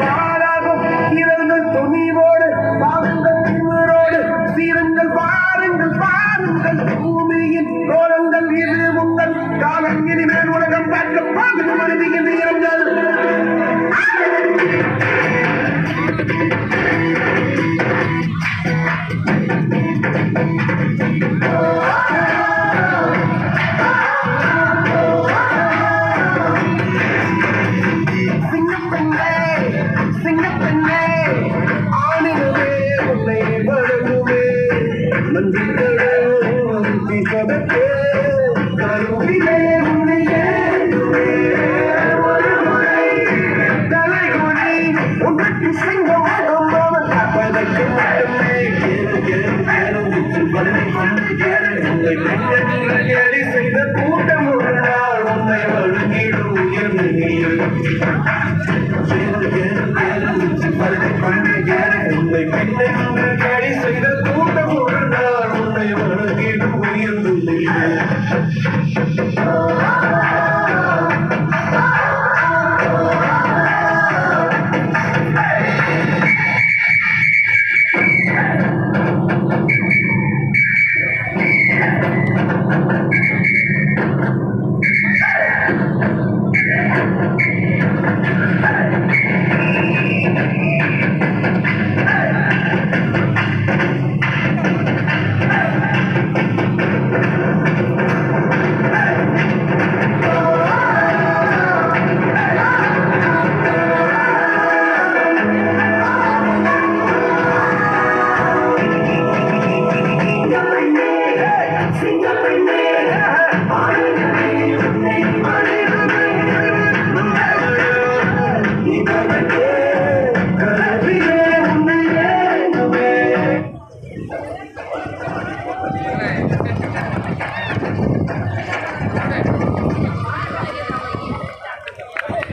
வாராகும் இரங்கள் துணிவோடு பாவங்கள் திமிரோடு சீரங்கள் பாருங்கள் பாருங்கள் பூமியின் கோலங்கள் இது உங்கள் காலம் இனிமேல் உலகம் பார்க்க பார்க்க மனிதியின் இரங்கள் சிங்கப்பெண்ணே ஆணினவே உன்னை வழங்குவே நன்றிகளும் திசதற்கே கருவிலே உன்னை ஏற்றுவே ஒரு முறை தலைகுனி உனக்கு சிங்கமாகும் காப்பதற்கு மட்டுமே உங்களை பெண்கள் கேலி செய்த கூட்டம் ஒரு நாள் உன்னை வழங்கிடும் உயர்ந்து உன்னை பெண்ணை கேலி செய்த கூட்டம் ஒரு நாள் உன்னை வழங்கிடும் உயர்ந்து